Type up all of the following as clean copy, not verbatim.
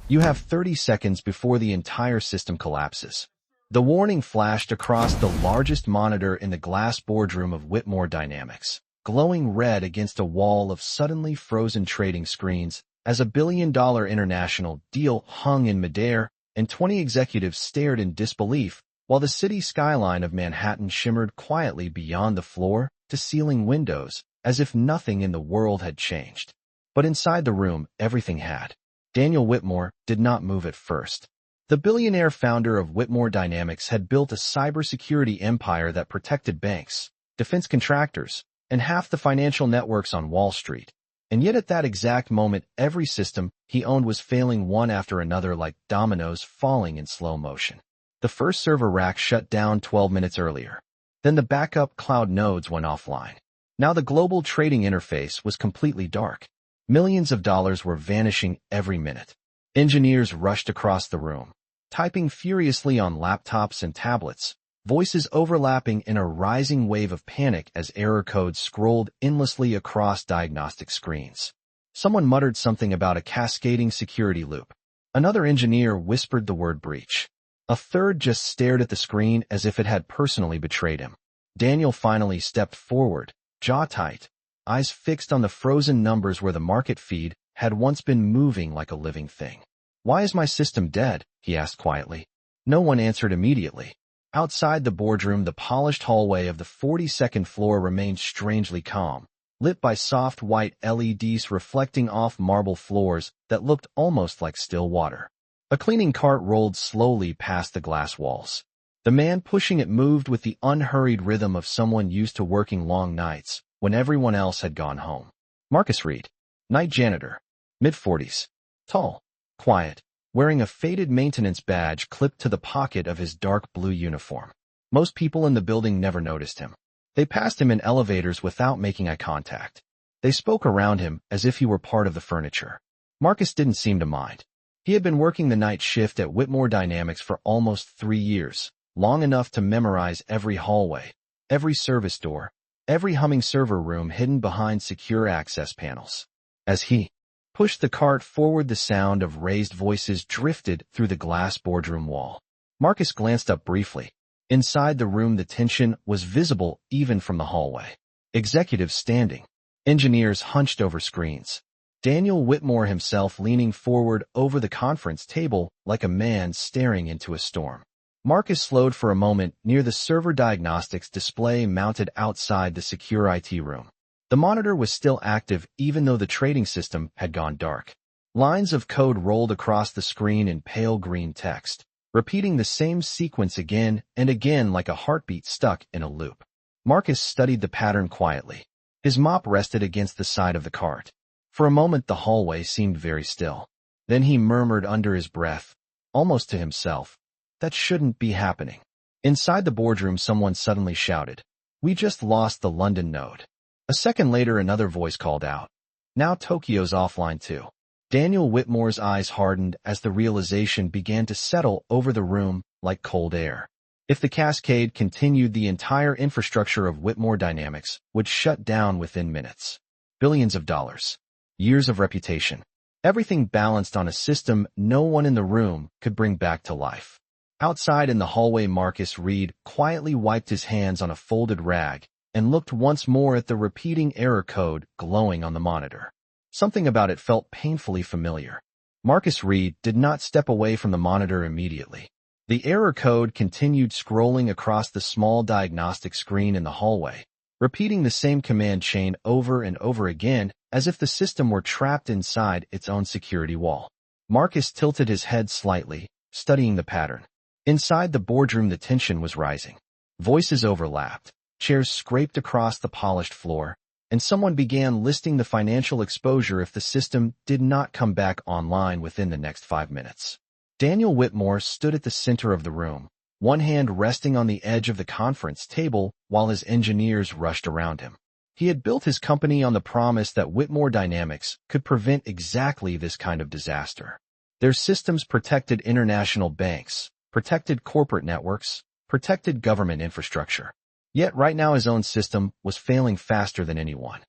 You have 30 seconds before the entire system collapses. The warning flashed across the largest monitor in the glass boardroom of Whitmore Dynamics, glowing red against a wall of suddenly frozen trading screens as a billion-dollar international deal hung in midair and 20 executives stared in disbelief while the city skyline of Manhattan shimmered quietly beyond the floor-to-ceiling windows as if nothing in the world had changed. But inside the room, everything had. Daniel Whitmore did not move at first. The billionaire founder of Whitmore Dynamics had built a cybersecurity empire that protected banks, defense contractors, and half the financial networks on Wall Street. And yet at that exact moment, every system he owned was failing one after another like dominoes falling in slow motion. The first server rack shut down 12 minutes earlier. Then the backup cloud nodes went offline. Now the global trading interface was completely dark. Millions of dollars were vanishing every minute. Engineers rushed across the room, typing furiously on laptops and tablets, voices overlapping in a rising wave of panic as error codes scrolled endlessly across diagnostic screens. Someone muttered something about a cascading security loop. Another engineer whispered the word breach. A third just stared at the screen as if it had personally betrayed him. Daniel finally stepped forward, jaw tight, eyes fixed on the frozen numbers where the market feed had once been moving like a living thing. "Why is my system dead?" he asked quietly. No one answered immediately. Outside the boardroom, the polished hallway of the 42nd floor remained strangely calm, lit by soft white LEDs reflecting off marble floors that looked almost like still water. A cleaning cart rolled slowly past the glass walls. The man pushing it moved with the unhurried rhythm of someone used to working long nights when everyone else had gone home. Marcus Reed, night janitor, mid-40s, tall, quiet, wearing a faded maintenance badge clipped to the pocket of his dark blue uniform. Most people in the building never noticed him. They passed him in elevators without making eye contact. They spoke around him as if he were part of the furniture. Marcus didn't seem to mind. He had been working the night shift at Whitmore Dynamics for almost 3 years, long enough to memorize every hallway, every service door, every humming server room hidden behind secure access panels. As he pushed the cart forward, the sound of raised voices drifted through the glass boardroom wall. Marcus glanced up briefly. Inside the room, the tension was visible even from the hallway. Executives standing, engineers hunched over screens. Daniel Whitmore himself leaning forward over the conference table like a man staring into a storm. Marcus slowed for a moment near the server diagnostics display mounted outside the secure IT room. The monitor was still active even though the trading system had gone dark. Lines of code rolled across the screen in pale green text, repeating the same sequence again and again like a heartbeat stuck in a loop. Marcus studied the pattern quietly. His mop rested against the side of the cart. For a moment the hallway seemed very still. Then he murmured under his breath, almost to himself, "That shouldn't be happening." Inside the boardroom someone suddenly shouted, "We just lost the London node." A second later another voice called out, "Now Tokyo's offline too." Daniel Whitmore's eyes hardened as the realization began to settle over the room like cold air. If the cascade continued, the entire infrastructure of Whitmore Dynamics would shut down within minutes. Billions of dollars. Years of reputation. Everything balanced on a system no one in the room could bring back to life. Outside in the hallway, Marcus Reed quietly wiped his hands on a folded rag and looked once more at the repeating error code glowing on the monitor. Something about it felt painfully familiar. Marcus Reed did not step away from the monitor immediately. The error code continued scrolling across the small diagnostic screen in the hallway, repeating the same command chain over and over again as if the system were trapped inside its own security wall. Marcus tilted his head slightly, studying the pattern. Inside the boardroom, the tension was rising. Voices overlapped, chairs scraped across the polished floor, and someone began listing the financial exposure if the system did not come back online within the next 5 minutes. Daniel Whitmore stood at the center of the room, one hand resting on the edge of the conference table while his engineers rushed around him. He had built his company on the promise that Whitmore Dynamics could prevent exactly this kind of disaster. Their systems protected international banks, protected corporate networks, protected government infrastructure. Yet right now his own system was failing faster than anyone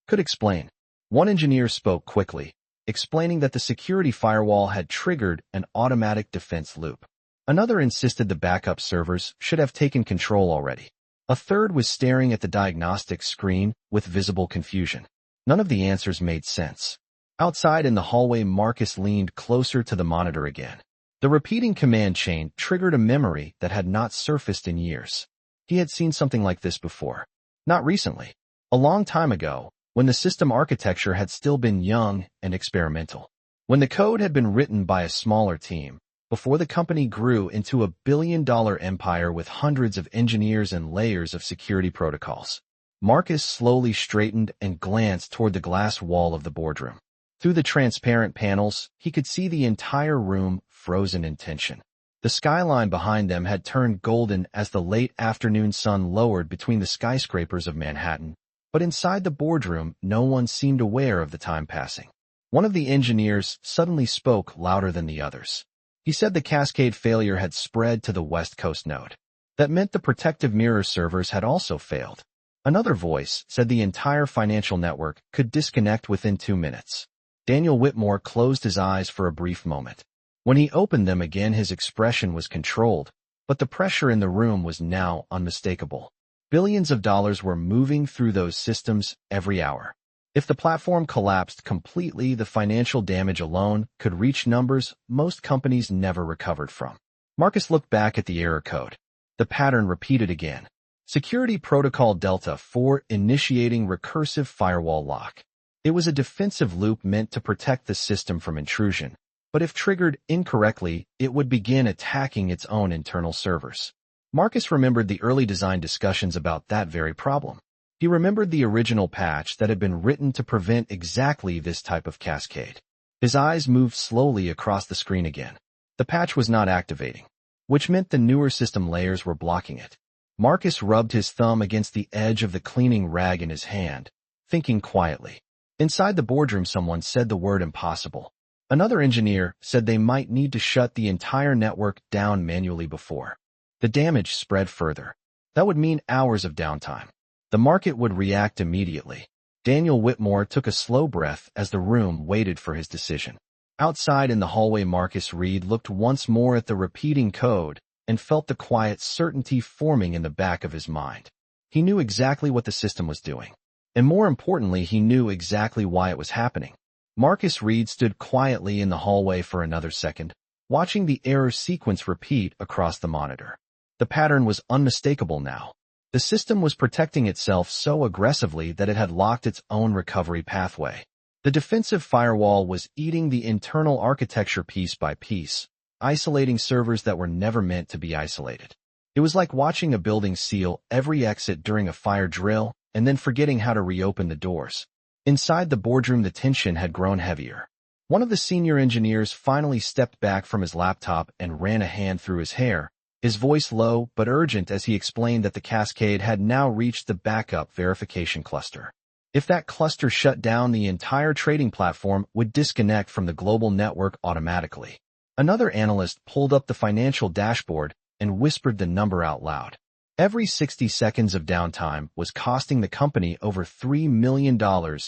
could explain. One engineer spoke quickly, explaining that the security firewall had triggered an automatic defense loop. Another insisted the backup servers should have taken control already. A third was staring at the diagnostic screen with visible confusion. None of the answers made sense. Outside in the hallway, Marcus leaned closer to the monitor again. The repeating command chain triggered a memory that had not surfaced in years. He had seen something like this before. Not recently. A long time ago, when the system architecture had still been young and experimental. When the code had been written by a smaller team, before the company grew into a billion-dollar empire with hundreds of engineers and layers of security protocols. Marcus slowly straightened and glanced toward the glass wall of the boardroom. Through the transparent panels, he could see the entire room frozen in tension. The skyline behind them had turned golden as the late afternoon sun lowered between the skyscrapers of Manhattan, but inside the boardroom, no one seemed aware of the time passing. One of the engineers suddenly spoke louder than the others. He said the cascade failure had spread to the West Coast node. That meant the protective mirror servers had also failed. Another voice said the entire financial network could disconnect within 2 minutes. Daniel Whitmore closed his eyes for a brief moment. When he opened them again, his expression was controlled, but the pressure in the room was now unmistakable. Billions of dollars were moving through those systems every hour. If the platform collapsed completely, the financial damage alone could reach numbers most companies never recovered from. Marcus looked back at the error code. The pattern repeated again. Security Protocol Delta 4 initiating recursive firewall lock. It was a defensive loop meant to protect the system from intrusion, but if triggered incorrectly, it would begin attacking its own internal servers. Marcus remembered the early design discussions about that very problem. He remembered the original patch that had been written to prevent exactly this type of cascade. His eyes moved slowly across the screen again. The patch was not activating, which meant the newer system layers were blocking it. Marcus rubbed his thumb against the edge of the cleaning rag in his hand, thinking quietly. Inside the boardroom, someone said the word impossible. Another engineer said they might need to shut the entire network down manually before the damage spread further. That would mean hours of downtime. The market would react immediately. Daniel Whitmore took a slow breath as the room waited for his decision. Outside in the hallway, Marcus Reed looked once more at the repeating code and felt the quiet certainty forming in the back of his mind. He knew exactly what the system was doing. And more importantly, he knew exactly why it was happening. Marcus Reed stood quietly in the hallway for another second, watching the error sequence repeat across the monitor. The pattern was unmistakable now. The system was protecting itself so aggressively that it had locked its own recovery pathway. The defensive firewall was eating the internal architecture piece by piece, isolating servers that were never meant to be isolated. It was like watching a building seal every exit during a fire drill and then forgetting how to reopen the doors. Inside the boardroom, the tension had grown heavier. One of the senior engineers finally stepped back from his laptop and ran a hand through his hair, his voice low but urgent as he explained that the cascade had now reached the backup verification cluster. If that cluster shut down, the entire trading platform would disconnect from the global network automatically. Another analyst pulled up the financial dashboard and whispered the number out loud. Every 60 seconds of downtime was costing the company over $3 million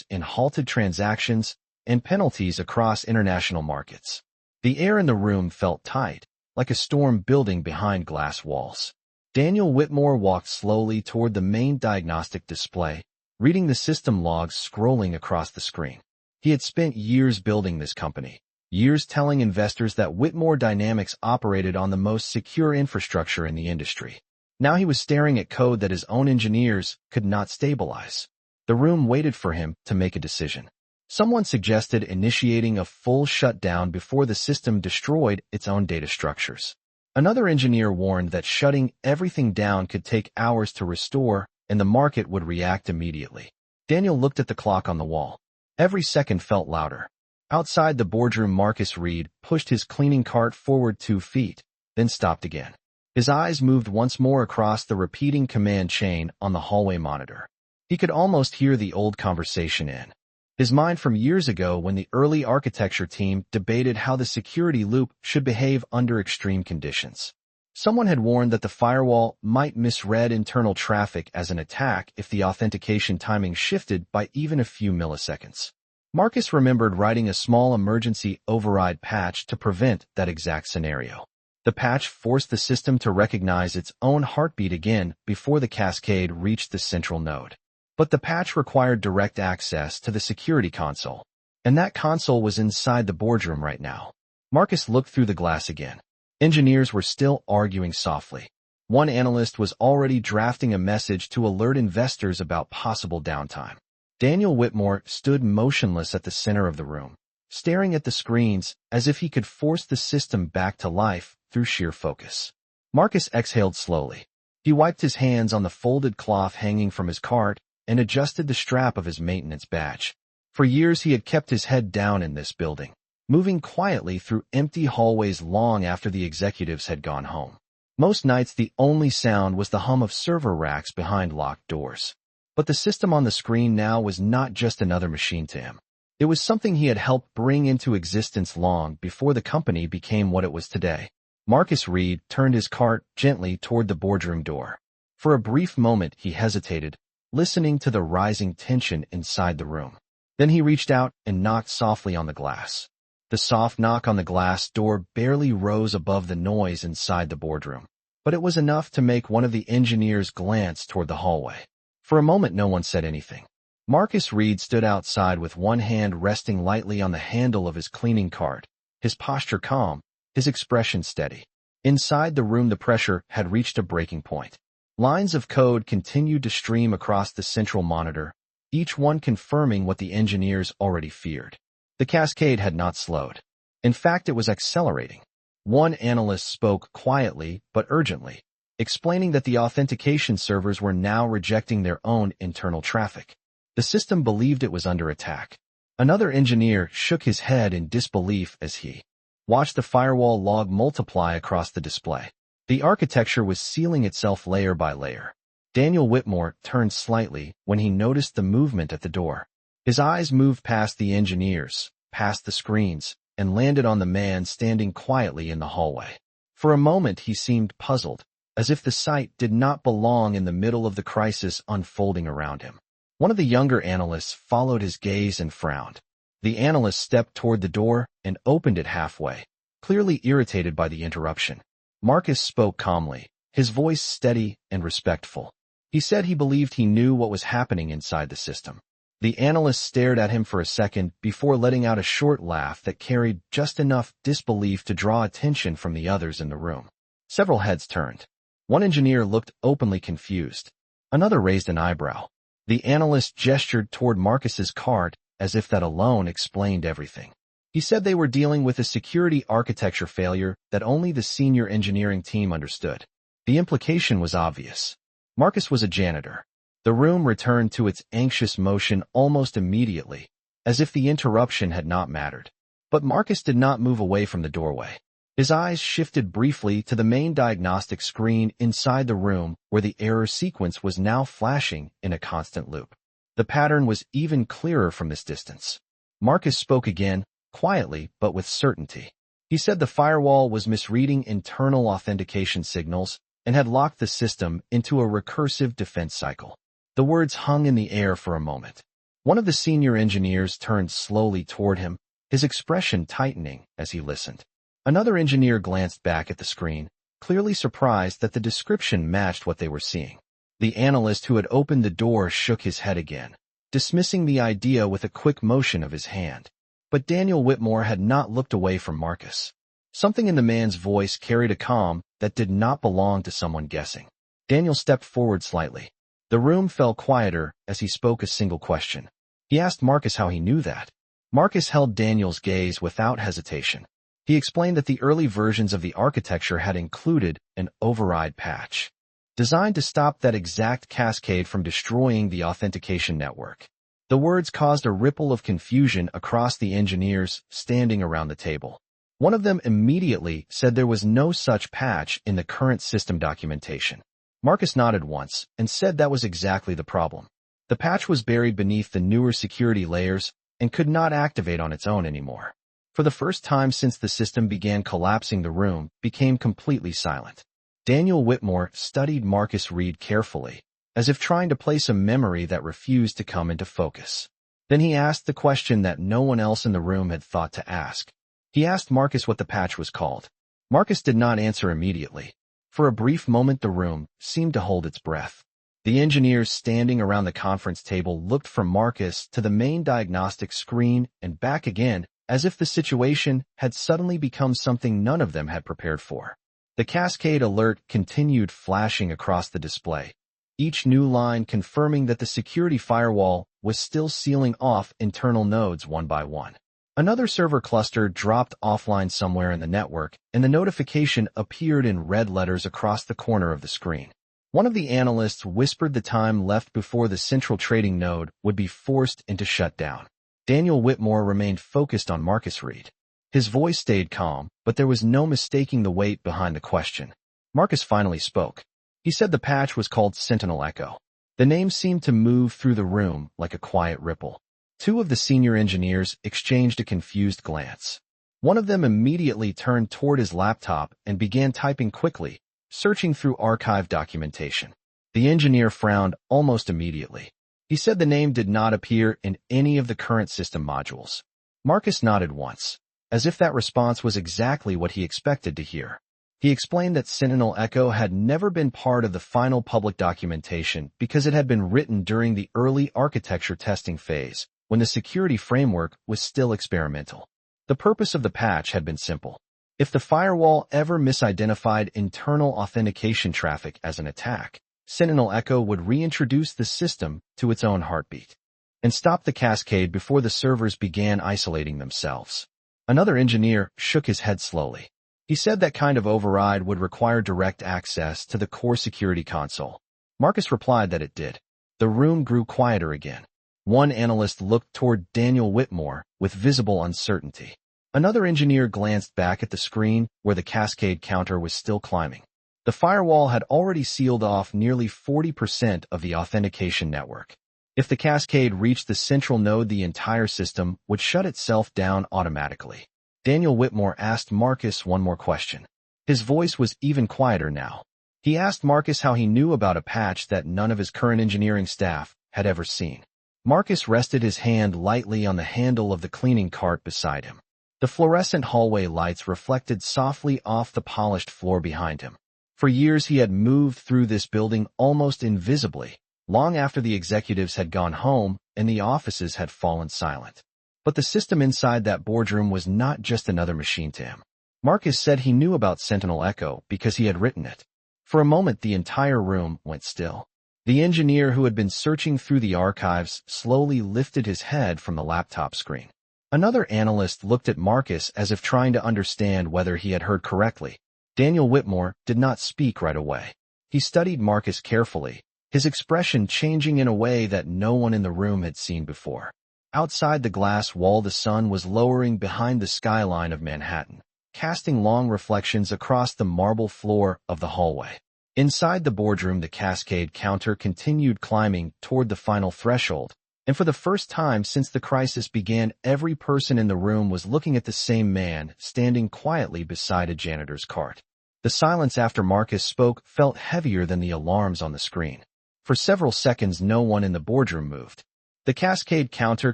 in halted transactions and penalties across international markets. The air in the room felt tight, like a storm building behind glass walls. Daniel Whitmore walked slowly toward the main diagnostic display, reading the system logs scrolling across the screen. He had spent years building this company, years telling investors that Whitmore Dynamics operated on the most secure infrastructure in the industry. Now he was staring at code that his own engineers could not stabilize. The room waited for him to make a decision. Someone suggested initiating a full shutdown before the system destroyed its own data structures. Another engineer warned that shutting everything down could take hours to restore and the market would react immediately. Daniel looked at the clock on the wall. Every second felt louder. Outside the boardroom, Marcus Reed pushed his cleaning cart forward 2 feet, then stopped again. His eyes moved once more across the repeating command chain on the hallway monitor. He could almost hear the old conversation in his mind from years ago when the early architecture team debated how the security loop should behave under extreme conditions. Someone had warned that the firewall might misread internal traffic as an attack if the authentication timing shifted by even a few milliseconds. Marcus remembered writing a small emergency override patch to prevent that exact scenario. The patch forced the system to recognize its own heartbeat again before the cascade reached the central node. But the patch required direct access to the security console, and that console was inside the boardroom right now. Marcus looked through the glass again. Engineers were still arguing softly. One analyst was already drafting a message to alert investors about possible downtime. Daniel Whitmore stood motionless at the center of the room, staring at the screens as if he could force the system back to life through sheer focus. Marcus exhaled slowly. He wiped his hands on the folded cloth hanging from his cart and adjusted the strap of his maintenance badge. For years he had kept his head down in this building, moving quietly through empty hallways long after the executives had gone home. Most nights the only sound was the hum of server racks behind locked doors. But the system on the screen now was not just another machine to him. It was something he had helped bring into existence long before the company became what it was today. Marcus Reed turned his cart gently toward the boardroom door. For a brief moment he hesitated, listening to the rising tension inside the room. Then he reached out and knocked softly on the glass. The soft knock on the glass door barely rose above the noise inside the boardroom, but it was enough to make one of the engineers glance toward the hallway. For a moment no one said anything. Marcus Reed stood outside with one hand resting lightly on the handle of his cleaning cart, his posture calm, his expression steady. Inside the room the pressure had reached a breaking point. Lines of code continued to stream across the central monitor, each one confirming what the engineers already feared. The cascade had not slowed. In fact, it was accelerating. One analyst spoke quietly but urgently, explaining that the authentication servers were now rejecting their own internal traffic. The system believed it was under attack. Another engineer shook his head in disbelief as he watched the firewall log multiply across the display. The architecture was sealing itself layer by layer. Daniel Whitmore turned slightly when he noticed the movement at the door. His eyes moved past the engineers, past the screens, and landed on the man standing quietly in the hallway. For a moment he seemed puzzled, as if the sight did not belong in the middle of the crisis unfolding around him. One of the younger analysts followed his gaze and frowned. The analyst stepped toward the door and opened it halfway, clearly irritated by the interruption. Marcus spoke calmly, his voice steady and respectful. He said he believed he knew what was happening inside the system. The analyst stared at him for a second before letting out a short laugh that carried just enough disbelief to draw attention from the others in the room. Several heads turned. One engineer looked openly confused. Another raised an eyebrow. The analyst gestured toward Marcus's cart as if that alone explained everything. He said they were dealing with a security architecture failure that only the senior engineering team understood. The implication was obvious. Marcus was a janitor. The room returned to its anxious motion almost immediately, as if the interruption had not mattered. But Marcus did not move away from the doorway. His eyes shifted briefly to the main diagnostic screen inside the room where the error sequence was now flashing in a constant loop. The pattern was even clearer from this distance. Marcus spoke again, quietly but with certainty. He said the firewall was misreading internal authentication signals and had locked the system into a recursive defense cycle. The words hung in the air for a moment. One of the senior engineers turned slowly toward him, his expression tightening as he listened. Another engineer glanced back at the screen, clearly surprised that the description matched what they were seeing. The analyst who had opened the door shook his head again, dismissing the idea with a quick motion of his hand. But Daniel Whitmore had not looked away from Marcus. Something in the man's voice carried a calm that did not belong to someone guessing. Daniel stepped forward slightly. The room fell quieter as he spoke a single question. He asked Marcus how he knew that. Marcus held Daniel's gaze without hesitation. He explained that the early versions of the architecture had included an override patch, designed to stop that exact cascade from destroying the authentication network. The words caused a ripple of confusion across the engineers standing around the table. One of them immediately said there was no such patch in the current system documentation. Marcus nodded once and said that was exactly the problem. The patch was buried beneath the newer security layers and could not activate on its own anymore. For the first time since the system began collapsing, the room became completely silent. Daniel Whitmore studied Marcus Reed carefully, as if trying to place a memory that refused to come into focus. Then he asked the question that no one else in the room had thought to ask. He asked Marcus what the patch was called. Marcus did not answer immediately. For a brief moment the room seemed to hold its breath. The engineers standing around the conference table looked from Marcus to the main diagnostic screen and back again, as if the situation had suddenly become something none of them had prepared for. The cascade alert continued flashing across the display, each new line confirming that the security firewall was still sealing off internal nodes one by one. Another server cluster dropped offline somewhere in the network, and the notification appeared in red letters across the corner of the screen. One of the analysts whispered the time left before the central trading node would be forced into shutdown. Daniel Whitmore remained focused on Marcus Reed. His voice stayed calm, but there was no mistaking the weight behind the question. Marcus finally spoke. He said the patch was called Sentinel Echo. The name seemed to move through the room like a quiet ripple. Two of the senior engineers exchanged a confused glance. One of them immediately turned toward his laptop and began typing quickly, searching through archive documentation. The engineer frowned almost immediately. He said the name did not appear in any of the current system modules. Marcus nodded once, as if that response was exactly what he expected to hear. He explained that Sentinel Echo had never been part of the final public documentation because it had been written during the early architecture testing phase, when the security framework was still experimental. The purpose of the patch had been simple. If the firewall ever misidentified internal authentication traffic as an attack, Sentinel Echo would reintroduce the system to its own heartbeat and stop the cascade before the servers began isolating themselves. Another engineer shook his head slowly. He said that kind of override would require direct access to the core security console. Marcus replied that it did. The room grew quieter again. One analyst looked toward Daniel Whitmore with visible uncertainty. Another engineer glanced back at the screen where the cascade counter was still climbing. The firewall had already sealed off nearly 40% of the authentication network. If the cascade reached the central node, the entire system would shut itself down automatically. Daniel Whitmore asked Marcus one more question. His voice was even quieter now. He asked Marcus how he knew about a patch that none of his current engineering staff had ever seen. Marcus rested his hand lightly on the handle of the cleaning cart beside him. The fluorescent hallway lights reflected softly off the polished floor behind him. For years he had moved through this building almost invisibly, long after the executives had gone home and the offices had fallen silent. But the system inside that boardroom was not just another machine to him. Marcus said he knew about Sentinel Echo because he had written it. For a moment the entire room went still. The engineer who had been searching through the archives slowly lifted his head from the laptop screen. Another analyst looked at Marcus as if trying to understand whether he had heard correctly. Daniel Whitmore did not speak right away. He studied Marcus carefully, his expression changing in a way that no one in the room had seen before. Outside the glass wall, the sun was lowering behind the skyline of Manhattan, casting long reflections across the marble floor of the hallway. Inside the boardroom, the cascade counter continued climbing toward the final threshold, and for the first time since the crisis began, every person in the room was looking at the same man standing quietly beside a janitor's cart. The silence after Marcus spoke felt heavier than the alarms on the screen. For several seconds, no one in the boardroom moved. The cascade counter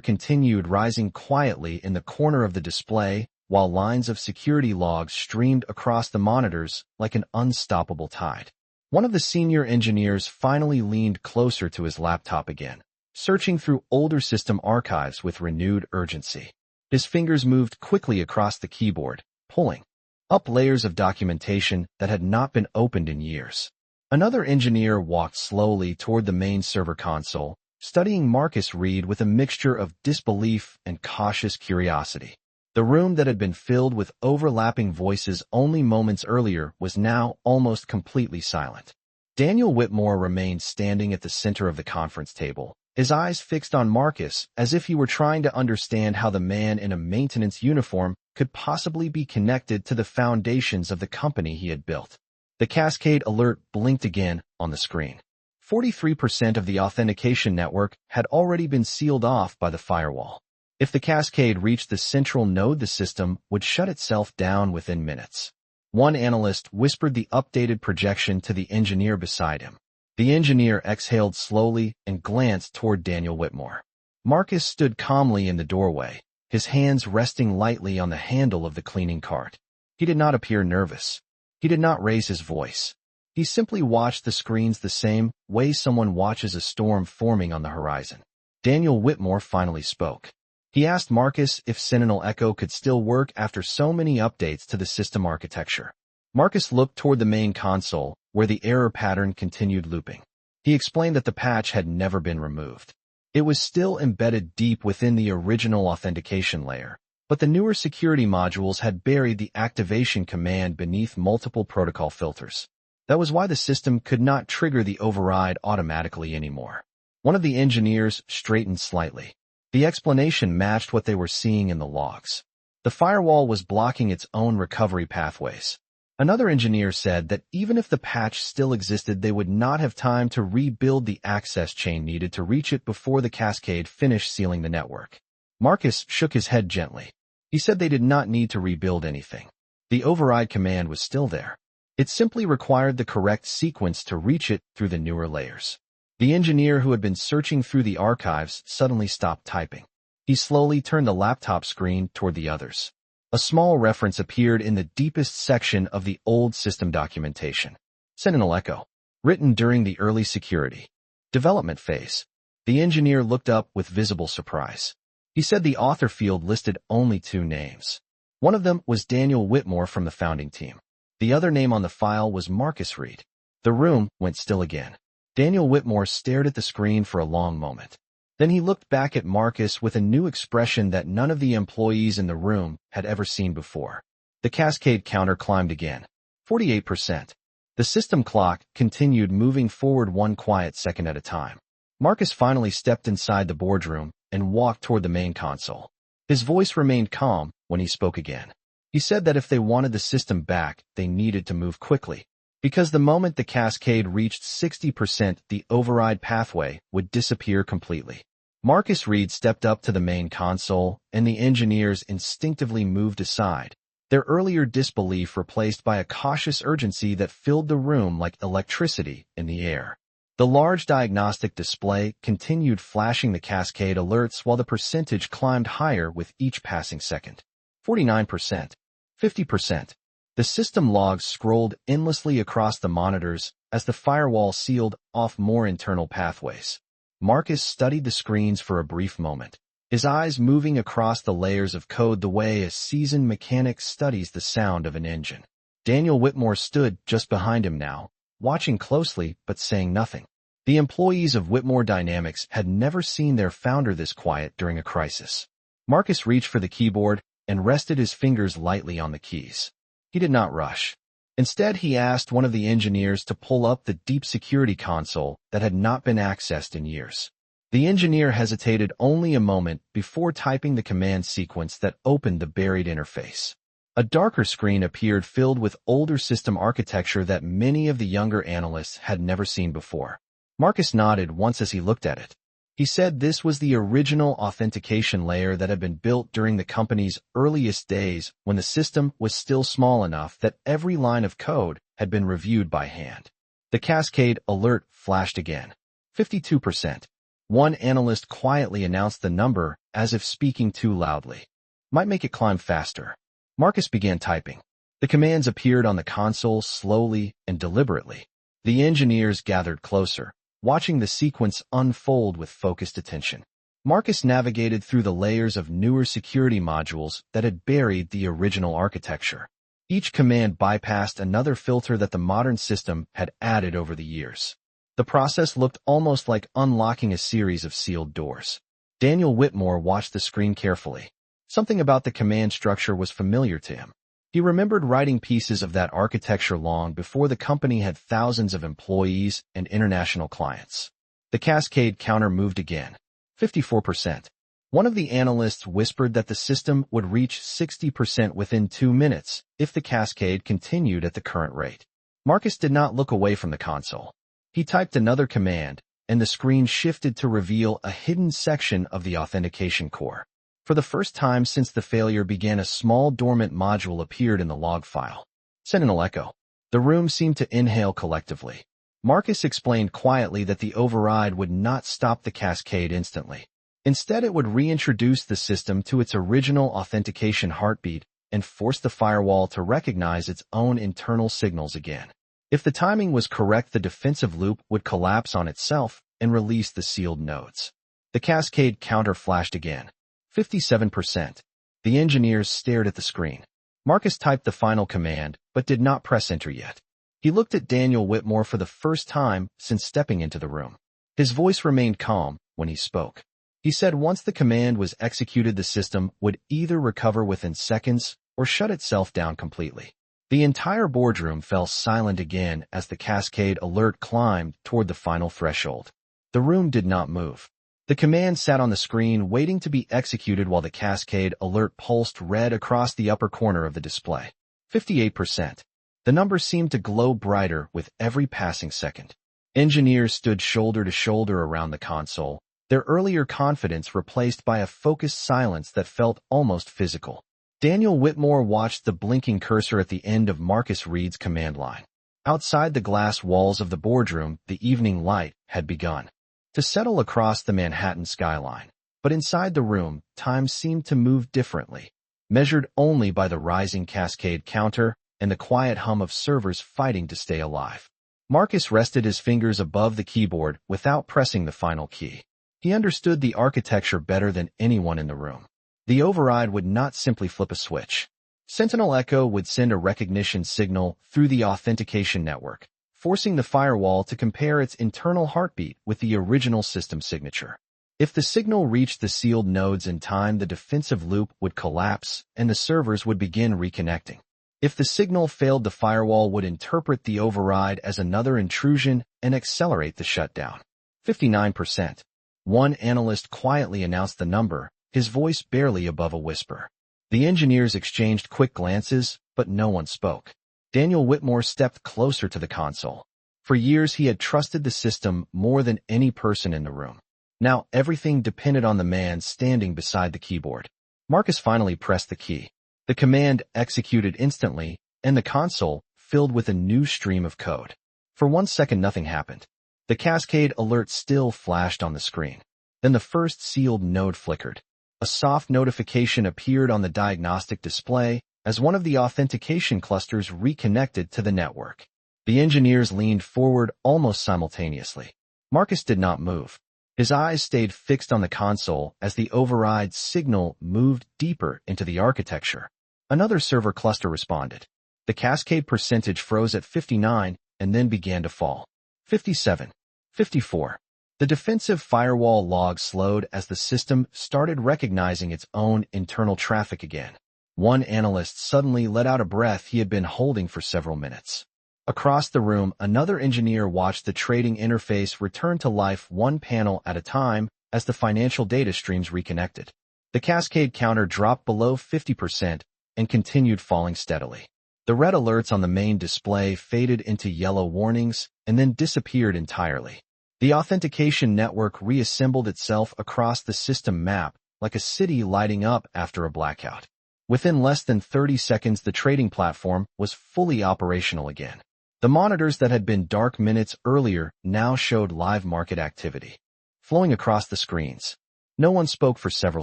continued rising quietly in the corner of the display, while lines of security logs streamed across the monitors like an unstoppable tide. One of the senior engineers finally leaned closer to his laptop again, searching through older system archives with renewed urgency. His fingers moved quickly across the keyboard, pulling up layers of documentation that had not been opened in years. Another engineer walked slowly toward the main server console, studying Marcus Reed with a mixture of disbelief and cautious curiosity. The room that had been filled with overlapping voices only moments earlier was now almost completely silent. Daniel Whitmore remained standing at the center of the conference table, his eyes fixed on Marcus as if he were trying to understand how the man in a maintenance uniform could possibly be connected to the foundations of the company he had built. The cascade alert blinked again on the screen. 43% of the authentication network had already been sealed off by the firewall. If the cascade reached the central node, the system would shut itself down within minutes. One analyst whispered the updated projection to the engineer beside him. The engineer exhaled slowly and glanced toward Daniel Whitmore. Marcus stood calmly in the doorway, his hands resting lightly on the handle of the cleaning cart. He did not appear nervous. He did not raise his voice. He simply watched the screens the same way someone watches a storm forming on the horizon. Daniel Whitmore finally spoke. He asked Marcus if Sentinel Echo could still work after so many updates to the system architecture. Marcus looked toward the main console, where the error pattern continued looping. He explained that the patch had never been removed. It was still embedded deep within the original authentication layer, but the newer security modules had buried the activation command beneath multiple protocol filters. That was why the system could not trigger the override automatically anymore. One of the engineers straightened slightly. The explanation matched what they were seeing in the logs. The firewall was blocking its own recovery pathways. Another engineer said that even if the patch still existed, they would not have time to rebuild the access chain needed to reach it before the cascade finished sealing the network. Marcus shook his head gently. He said they did not need to rebuild anything. The override command was still there. It simply required the correct sequence to reach it through the newer layers. The engineer who had been searching through the archives suddenly stopped typing. He slowly turned the laptop screen toward the others. A small reference appeared in the deepest section of the old system documentation. Sentinel Echo. Written during the early security development phase. The engineer looked up with visible surprise. He said the author field listed only 2 names. One of them was Daniel Whitmore from the founding team. The other name on the file was Marcus Reed. The room went still again. Daniel Whitmore stared at the screen for a long moment. Then he looked back at Marcus with a new expression that none of the employees in the room had ever seen before. The cascade counter climbed again. 48%. The system clock continued moving forward 1 quiet second at a time. Marcus finally stepped inside the boardroom and walked toward the main console. His voice remained calm when he spoke again. He said that if they wanted the system back, they needed to move quickly. Because the moment the cascade reached 60%, the override pathway would disappear completely. Marcus Reed stepped up to the main console, and the engineers instinctively moved aside, their earlier disbelief replaced by a cautious urgency that filled the room like electricity in the air. The large diagnostic display continued flashing the cascade alerts while the percentage climbed higher with each passing second. 49%. 50%. The system logs scrolled endlessly across the monitors as the firewall sealed off more internal pathways. Marcus studied the screens for a brief moment, his eyes moving across the layers of code the way a seasoned mechanic studies the sound of an engine. Daniel Whitmore stood just behind him now, watching closely but saying nothing. The employees of Whitmore Dynamics had never seen their founder this quiet during a crisis. Marcus reached for the keyboard and rested his fingers lightly on the keys. He did not rush. Instead, he asked one of the engineers to pull up the deep security console that had not been accessed in years. The engineer hesitated only a moment before typing the command sequence that opened the buried interface. A darker screen appeared filled with older system architecture that many of the younger analysts had never seen before. Marcus nodded once as he looked at it. He said this was the original authentication layer that had been built during the company's earliest days when the system was still small enough that every line of code had been reviewed by hand. The cascade alert flashed again. 52%. One analyst quietly announced the number as if speaking too loudly. Might make it climb faster. Marcus began typing. The commands appeared on the console slowly and deliberately. The engineers gathered closer, watching the sequence unfold with focused attention. Marcus navigated through the layers of newer security modules that had buried the original architecture. Each command bypassed another filter that the modern system had added over the years. The process looked almost like unlocking a series of sealed doors. Daniel Whitmore watched the screen carefully. Something about the command structure was familiar to him. He remembered writing pieces of that architecture long before the company had thousands of employees and international clients. The cascade counter moved again. 54%. One of the analysts whispered that the system would reach 60% within 2 minutes if the cascade continued at the current rate. Marcus did not look away from the console. He typed another command, and the screen shifted to reveal a hidden section of the authentication core. For the first time since the failure began, a small dormant module appeared in the log file. Sentinel Echo. The room seemed to inhale collectively. Marcus explained quietly that the override would not stop the cascade instantly. Instead, it would reintroduce the system to its original authentication heartbeat and force the firewall to recognize its own internal signals again. If the timing was correct, the defensive loop would collapse on itself and release the sealed nodes. The cascade counter flashed again. 57%. The engineers stared at the screen. Marcus typed the final command, but did not press enter yet. He looked at Daniel Whitmore for the first time since stepping into the room. His voice remained calm when he spoke. He said once the command was executed, the system would either recover within seconds or shut itself down completely. The entire boardroom fell silent again as the cascade alert climbed toward the final threshold. The room did not move. The command sat on the screen waiting to be executed while the cascade alert pulsed red across the upper corner of the display. 58%. The number seemed to glow brighter with every passing second. Engineers stood shoulder to shoulder around the console, their earlier confidence replaced by a focused silence that felt almost physical. Daniel Whitmore watched the blinking cursor at the end of Marcus Reed's command line. Outside the glass walls of the boardroom, the evening light had begun to settle across the Manhattan skyline. But inside the room, time seemed to move differently, measured only by the rising cascade counter and the quiet hum of servers fighting to stay alive. Marcus rested his fingers above the keyboard without pressing the final key. He understood the architecture better than anyone in the room. The override would not simply flip a switch. Sentinel Echo would send a recognition signal through the authentication network, forcing the firewall to compare its internal heartbeat with the original system signature. If the signal reached the sealed nodes in time, the defensive loop would collapse and the servers would begin reconnecting. If the signal failed, the firewall would interpret the override as another intrusion and accelerate the shutdown. 59%. One analyst quietly announced the number, his voice barely above a whisper. The engineers exchanged quick glances, but no one spoke. Daniel Whitmore stepped closer to the console. For years, he had trusted the system more than any person in the room. Now, everything depended on the man standing beside the keyboard. Marcus finally pressed the key. The command executed instantly, and the console filled with a new stream of code. For 1 second, nothing happened. The cascade alert still flashed on the screen. Then the first sealed node flickered. A soft notification appeared on the diagnostic display as one of the authentication clusters reconnected to the network. The engineers leaned forward almost simultaneously. Marcus did not move. His eyes stayed fixed on the console as the override signal moved deeper into the architecture. Another server cluster responded. The cascade percentage froze at 59 and then began to fall. 57. 54. The defensive firewall log slowed as the system started recognizing its own internal traffic again. One analyst suddenly let out a breath he had been holding for several minutes. Across the room, another engineer watched the trading interface return to life one panel at a time as the financial data streams reconnected. The cascade counter dropped below 50% and continued falling steadily. The red alerts on the main display faded into yellow warnings and then disappeared entirely. The authentication network reassembled itself across the system map like a city lighting up after a blackout. Within less than 30 seconds, the trading platform was fully operational again. The monitors that had been dark minutes earlier now showed live market activity flowing across the screens. No one spoke for several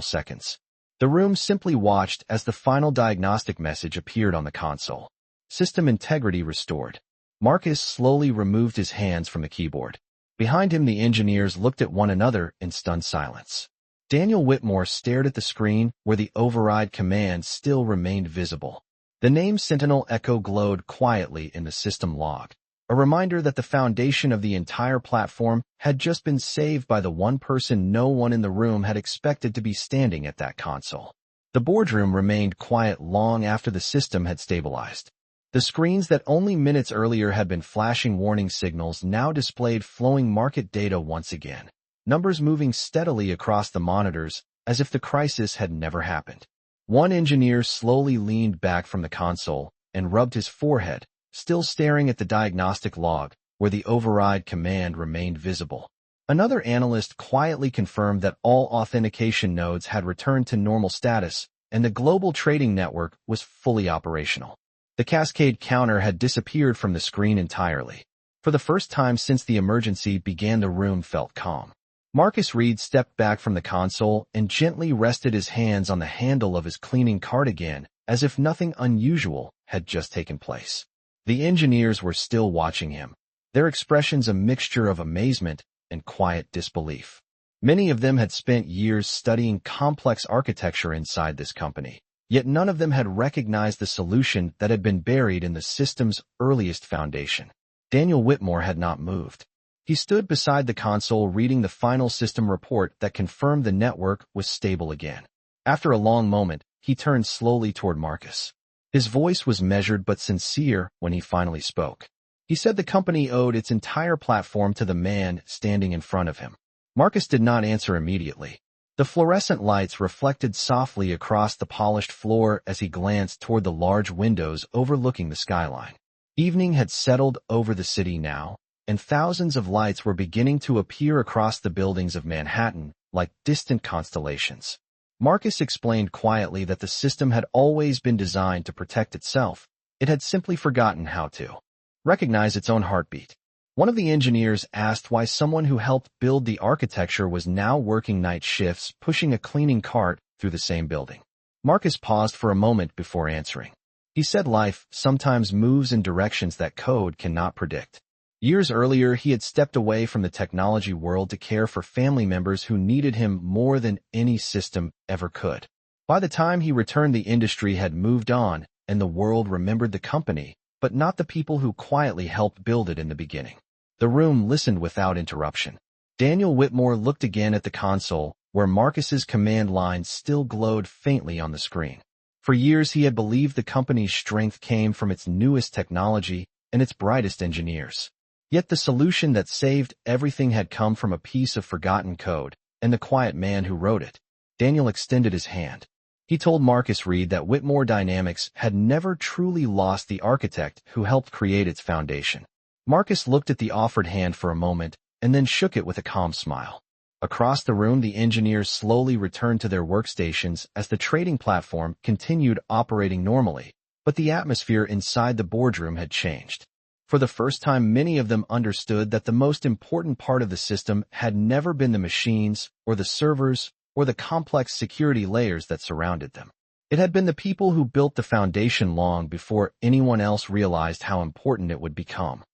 seconds. The room simply watched as the final diagnostic message appeared on the console. System integrity restored. Marcus slowly removed his hands from the keyboard. Behind him, the engineers looked at one another in stunned silence. Daniel Whitmore stared at the screen where the override command still remained visible. The name Sentinel Echo glowed quietly in the system log, a reminder that the foundation of the entire platform had just been saved by the one person no one in the room had expected to be standing at that console. The boardroom remained quiet long after the system had stabilized. The screens that only minutes earlier had been flashing warning signals now displayed flowing market data once again, numbers moving steadily across the monitors as if the crisis had never happened. One engineer slowly leaned back from the console and rubbed his forehead, still staring at the diagnostic log where the override command remained visible. Another analyst quietly confirmed that all authentication nodes had returned to normal status and the global trading network was fully operational. The cascade counter had disappeared from the screen entirely. For the first time since the emergency began, the room felt calm. Marcus Reed stepped back from the console and gently rested his hands on the handle of his cleaning cart again, as if nothing unusual had just taken place. The engineers were still watching him, their expressions a mixture of amazement and quiet disbelief. Many of them had spent years studying complex architecture inside this company, yet none of them had recognized the solution that had been buried in the system's earliest foundation. Daniel Whitmore had not moved. He stood beside the console reading the final system report that confirmed the network was stable again. After a long moment, he turned slowly toward Marcus. His voice was measured but sincere when he finally spoke. He said the company owed its entire platform to the man standing in front of him. Marcus did not answer immediately. The fluorescent lights reflected softly across the polished floor as he glanced toward the large windows overlooking the skyline. Evening had settled over the city now, and thousands of lights were beginning to appear across the buildings of Manhattan like distant constellations. Marcus explained quietly that the system had always been designed to protect itself. It had simply forgotten how to recognize its own heartbeat. One of the engineers asked why someone who helped build the architecture was now working night shifts pushing a cleaning cart through the same building. Marcus paused for a moment before answering. He said life sometimes moves in directions that code cannot predict. Years earlier, he had stepped away from the technology world to care for family members who needed him more than any system ever could. By the time he returned, the industry had moved on, and the world remembered the company, but not the people who quietly helped build it in the beginning. The room listened without interruption. Daniel Whitmore looked again at the console, where Marcus's command line still glowed faintly on the screen. For years, he had believed the company's strength came from its newest technology and its brightest engineers. Yet the solution that saved everything had come from a piece of forgotten code and the quiet man who wrote it. Daniel extended his hand. He told Marcus Reed that Whitmore Dynamics had never truly lost the architect who helped create its foundation. Marcus looked at the offered hand for a moment and then shook it with a calm smile. Across the room, the engineers slowly returned to their workstations as the trading platform continued operating normally, but the atmosphere inside the boardroom had changed. For the first time, many of them understood that the most important part of the system had never been the machines or the servers or the complex security layers that surrounded them. It had been the people who built the foundation long before anyone else realized how important it would become.